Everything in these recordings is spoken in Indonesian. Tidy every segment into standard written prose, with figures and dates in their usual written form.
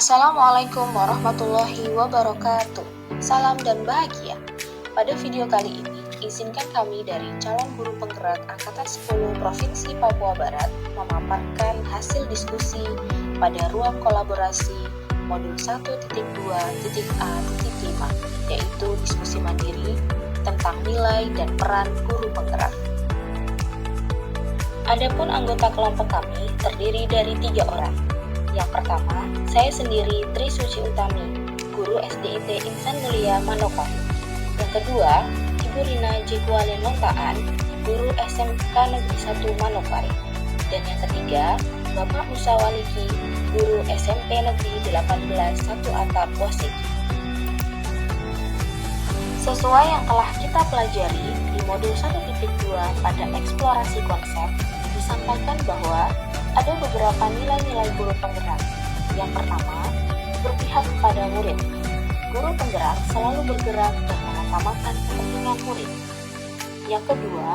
Assalamualaikum warahmatullahi wabarakatuh. Salam dan bahagia. Pada video kali ini, izinkan kami dari calon guru penggerak Angkatan 10 Provinsi Papua Barat memaparkan hasil diskusi pada ruang kolaborasi modul 1.2.A.5, yaitu diskusi mandiri tentang nilai dan peran guru penggerak. Adapun anggota kelompok kami terdiri dari 3 orang. Yang pertama, saya sendiri Tri Suci Utami, guru SDIT Insan Mulia Manokwari. Yang kedua, Ibu Rina Jekualin Lontaan, guru SMK Negeri 1 Manokwari. Dan yang ketiga, Bapak Musa Waliki, guru SMP Negeri 18 1 Atap Wasiki. Sesuai yang telah kita pelajari di modul 1.2 pada eksplorasi konsep, disampaikan bahwa ada beberapa nilai-nilai guru penggerak. Yang pertama, berpihak kepada murid. Guru penggerak selalu bergerak dan mengutamakan kepentingan murid. Yang kedua,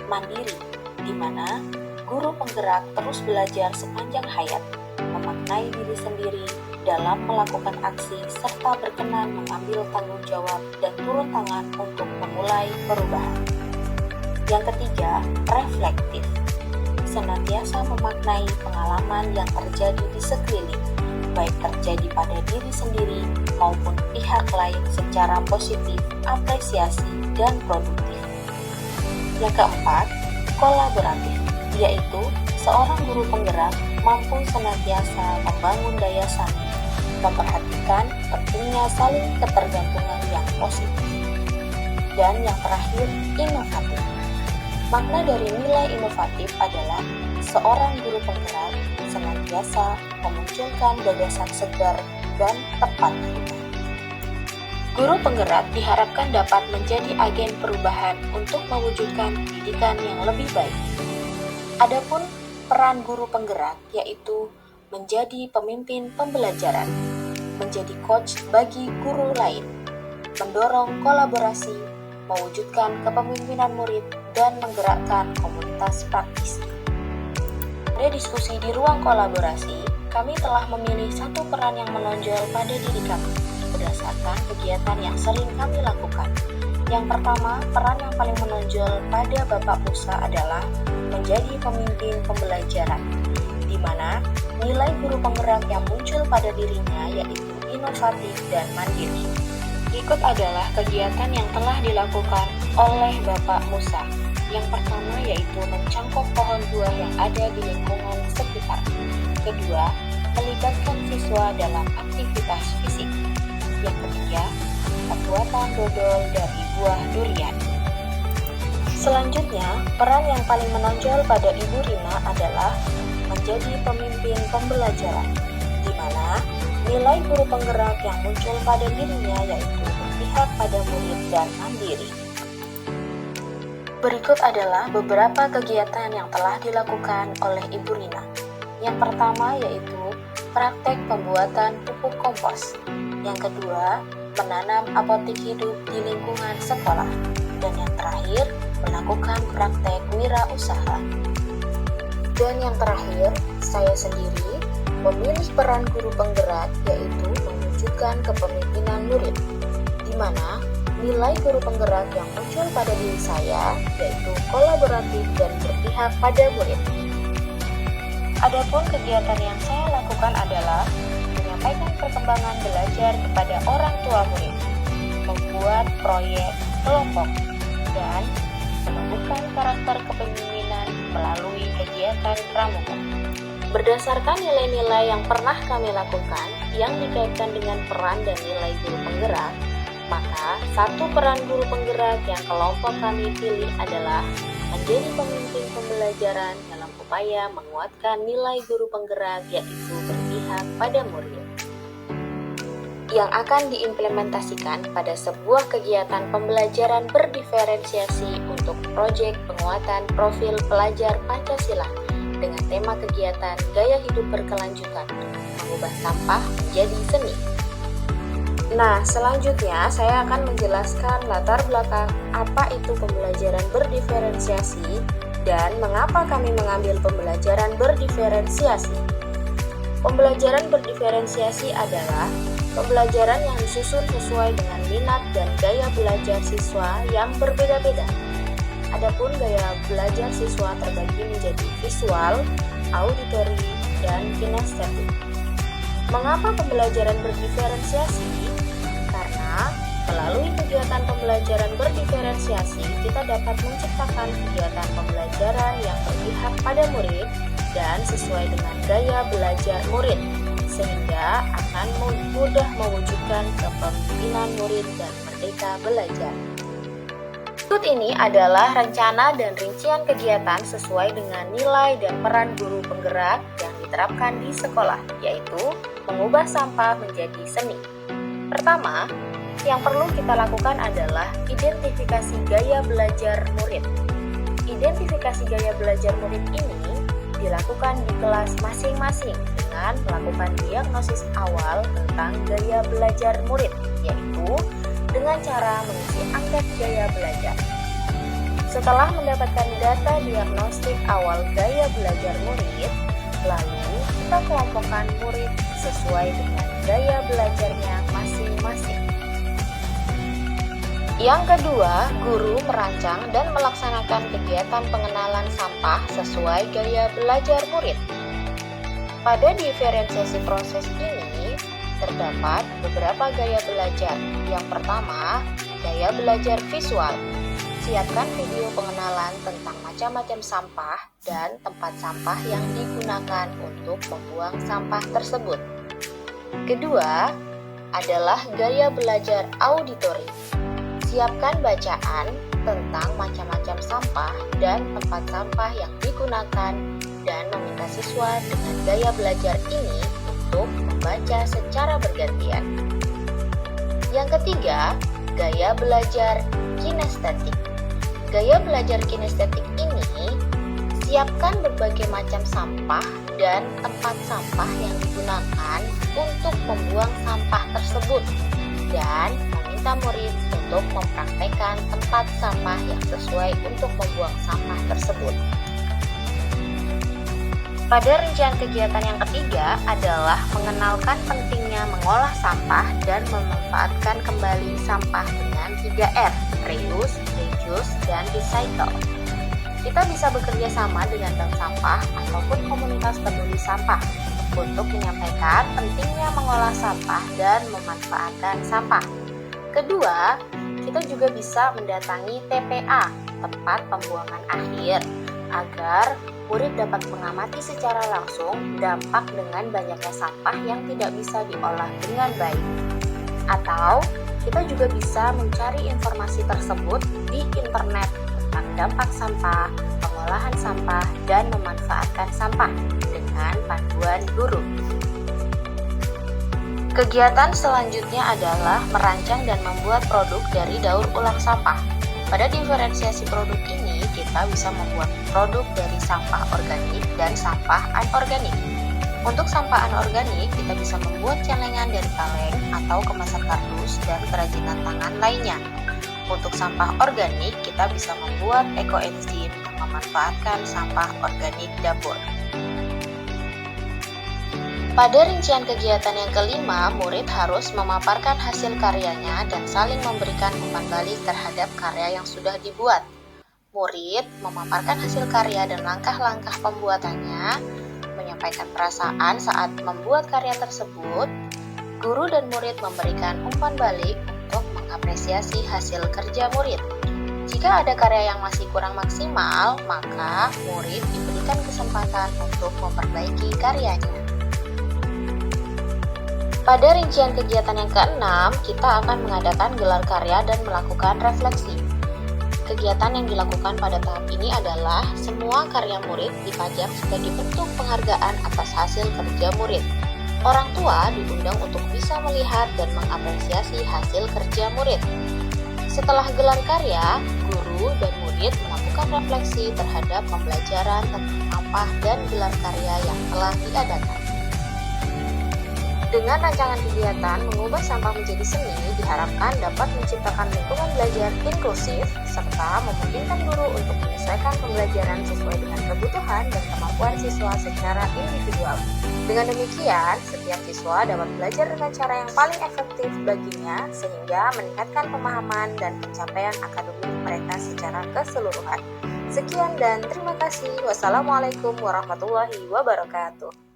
mandiri, di mana guru penggerak terus belajar sepanjang hayat, memaknai diri sendiri dalam melakukan aksi serta berkenan mengambil tanggung jawab dan turun tangan untuk memulai perubahan. Yang ketiga, reflektif, senantiasa memaknai pengalaman yang terjadi di sekeliling, baik terjadi pada diri sendiri maupun pihak lain secara positif, apresiasi, dan produktif. Yang keempat, kolaboratif, yaitu seorang guru penggerak mampu senantiasa membangun daya saing, memperhatikan pentingnya saling ketergantungan yang positif. Dan yang terakhir, inovatif. Makna dari nilai inovatif adalah seorang guru penggerak senantiasa memunculkan gagasan segar dan tepat guna. Guru penggerak diharapkan dapat menjadi agen perubahan untuk mewujudkan pendidikan yang lebih baik. Adapun peran guru penggerak yaitu menjadi pemimpin pembelajaran, menjadi coach bagi guru lain, mendorong kolaborasi, mewujudkan kepemimpinan murid, dan menggerakkan komunitas praktisi. Pada diskusi di ruang kolaborasi, kami telah memilih satu peran yang menonjol pada diri kami berdasarkan kegiatan yang sering kami lakukan. Yang pertama, peran yang paling menonjol pada Bapak Musa adalah menjadi pemimpin pembelajaran, di mana nilai guru penggerak yang muncul pada dirinya yaitu inovatif dan mandiri. Berikut adalah kegiatan yang telah dilakukan oleh Bapak Musa. Yang pertama yaitu mencangkok pohon buah yang ada di lingkungan sekitar. Kedua, melibatkan siswa dalam aktivitas fisik. Yang ketiga, pembuatan dodol dari buah durian. Selanjutnya, peran yang paling menonjol pada Ibu Rina adalah menjadi pemimpin pembelajaran, di mana nilai guru penggerak yang muncul pada dirinya yaitu berpihak pada murid dan mandiri. Berikut adalah beberapa kegiatan yang telah dilakukan oleh Ibu Rina. Yang pertama yaitu praktek pembuatan pupuk kompos. Yang kedua, menanam apotik hidup di lingkungan sekolah. Dan yang terakhir, melakukan praktek wirausaha. Dan yang terakhir, saya sendiri memilih peran guru penggerak yaitu mewujudkan kepemimpinan murid, di mana nilai guru penggerak yang muncul pada diri saya yaitu kolaboratif dan berpihak pada murid. Adapun kegiatan yang saya lakukan adalah menyampaikan perkembangan belajar kepada orang tua murid, membuat proyek kelompok, dan menumbuhkan karakter kepemimpinan melalui kegiatan pramuka. Berdasarkan nilai-nilai yang pernah kami lakukan yang dikaitkan dengan peran dan nilai guru penggerak, maka satu peran guru penggerak yang kelompok kami pilih adalah menjadi pemimpin pembelajaran dalam upaya menguatkan nilai guru penggerak yaitu berpihak pada murid, yang akan diimplementasikan pada sebuah kegiatan pembelajaran berdiferensiasi untuk proyek penguatan profil pelajar Pancasila dengan tema kegiatan gaya hidup berkelanjutan, mengubah sampah menjadi seni. Nah, selanjutnya saya akan menjelaskan latar belakang apa itu pembelajaran berdiferensiasi dan mengapa kami mengambil pembelajaran berdiferensiasi. Pembelajaran berdiferensiasi adalah pembelajaran yang disusun sesuai dengan minat dan gaya belajar siswa yang berbeda-beda. Adapun gaya belajar siswa terbagi menjadi visual, auditory, dan kinestetik. Mengapa pembelajaran berdiferensiasi? Karena melalui kegiatan pembelajaran berdiferensiasi, kita dapat menciptakan kegiatan pembelajaran yang berpihak pada murid dan sesuai dengan gaya belajar murid, sehingga akan mudah mewujudkan kepemimpinan murid dan merdeka belajar. Berikut ini adalah rencana dan rincian kegiatan sesuai dengan nilai dan peran guru penggerak yang diterapkan di sekolah, yaitu mengubah sampah menjadi seni. Pertama, yang perlu kita lakukan adalah identifikasi gaya belajar murid. Identifikasi gaya belajar murid ini dilakukan di kelas masing-masing dengan melakukan diagnosis awal tentang gaya belajar murid, yaitu dengan cara mengisi angket gaya belajar. Setelah mendapatkan data diagnostik awal gaya belajar murid, lalu kita kelompokkan murid sesuai dengan gaya belajarnya masing-masing. Yang kedua, guru merancang dan melaksanakan kegiatan pengenalan sampah sesuai gaya belajar murid. Pada diferensiasi proses ini, terdapat beberapa gaya belajar. Yang pertama, gaya belajar visual. Siapkan video pengenalan tentang macam-macam sampah dan tempat sampah yang digunakan untuk membuang sampah tersebut. Kedua, adalah gaya belajar auditory. Siapkan bacaan tentang macam-macam sampah dan tempat sampah yang digunakan dan meminta siswa dengan gaya belajar ini untuk membaca secara bergantian. Yang ketiga, gaya belajar kinestetik. Gaya belajar kinestetik ini siapkan berbagai macam sampah dan tempat sampah yang digunakan untuk membuang sampah tersebut dan meminta murid untuk mempraktekkan tempat sampah yang sesuai untuk membuang sampah tersebut. Pada rincian kegiatan yang ketiga adalah mengenalkan pentingnya mengolah sampah dan memanfaatkan kembali sampah dengan 3R, reuse, reduce, dan recycle. Kita bisa bekerja sama dengan bank sampah ataupun komunitas peduli sampah untuk menyampaikan pentingnya mengolah sampah dan memanfaatkan sampah. Kedua, kita juga bisa mendatangi TPA, tempat pembuangan akhir, agar murid dapat mengamati secara langsung dampak dengan banyaknya sampah yang tidak bisa diolah dengan baik. Atau, kita juga bisa mencari informasi tersebut di internet tentang dampak sampah, pengolahan sampah, dan memanfaatkan sampah dengan panduan guru. Kegiatan selanjutnya adalah merancang dan membuat produk dari daur ulang sampah. Pada diferensiasi produk ini, kita bisa membuat produk dari sampah organik dan sampah anorganik. Untuk sampah anorganik, kita bisa membuat celengan dari kaleng atau kemasan kardus dan kerajinan tangan lainnya. Untuk sampah organik, kita bisa membuat ekoenzim yang memanfaatkan sampah organik dapur. Pada rincian kegiatan yang kelima, murid harus memaparkan hasil karyanya dan saling memberikan umpan balik terhadap karya yang sudah dibuat. Murid memaparkan hasil karya dan langkah-langkah pembuatannya, menyampaikan perasaan saat membuat karya tersebut. Guru dan murid memberikan umpan balik untuk mengapresiasi hasil kerja murid. Jika ada karya yang masih kurang maksimal, maka murid diberikan kesempatan untuk memperbaiki karyanya. Pada rincian kegiatan yang keenam, kita akan mengadakan gelar karya dan melakukan refleksi. Kegiatan yang dilakukan pada tahap ini adalah semua karya murid dipajang sebagai bentuk penghargaan atas hasil kerja murid. Orang tua diundang untuk bisa melihat dan mengapresiasi hasil kerja murid. Setelah gelar karya, guru dan murid melakukan refleksi terhadap pembelajaran tentang sampah dan gelar karya yang telah diadakan. Dengan rancangan kegiatan mengubah sampah menjadi seni diharapkan dapat menciptakan lingkungan belajar inklusif serta memungkinkan guru untuk menyesuaikan pembelajaran sesuai dengan kebutuhan dan kemampuan siswa secara individual. Dengan demikian, setiap siswa dapat belajar dengan cara yang paling efektif baginya sehingga meningkatkan pemahaman dan pencapaian akademik mereka secara keseluruhan. Sekian dan terima kasih. Wassalamualaikum warahmatullahi wabarakatuh.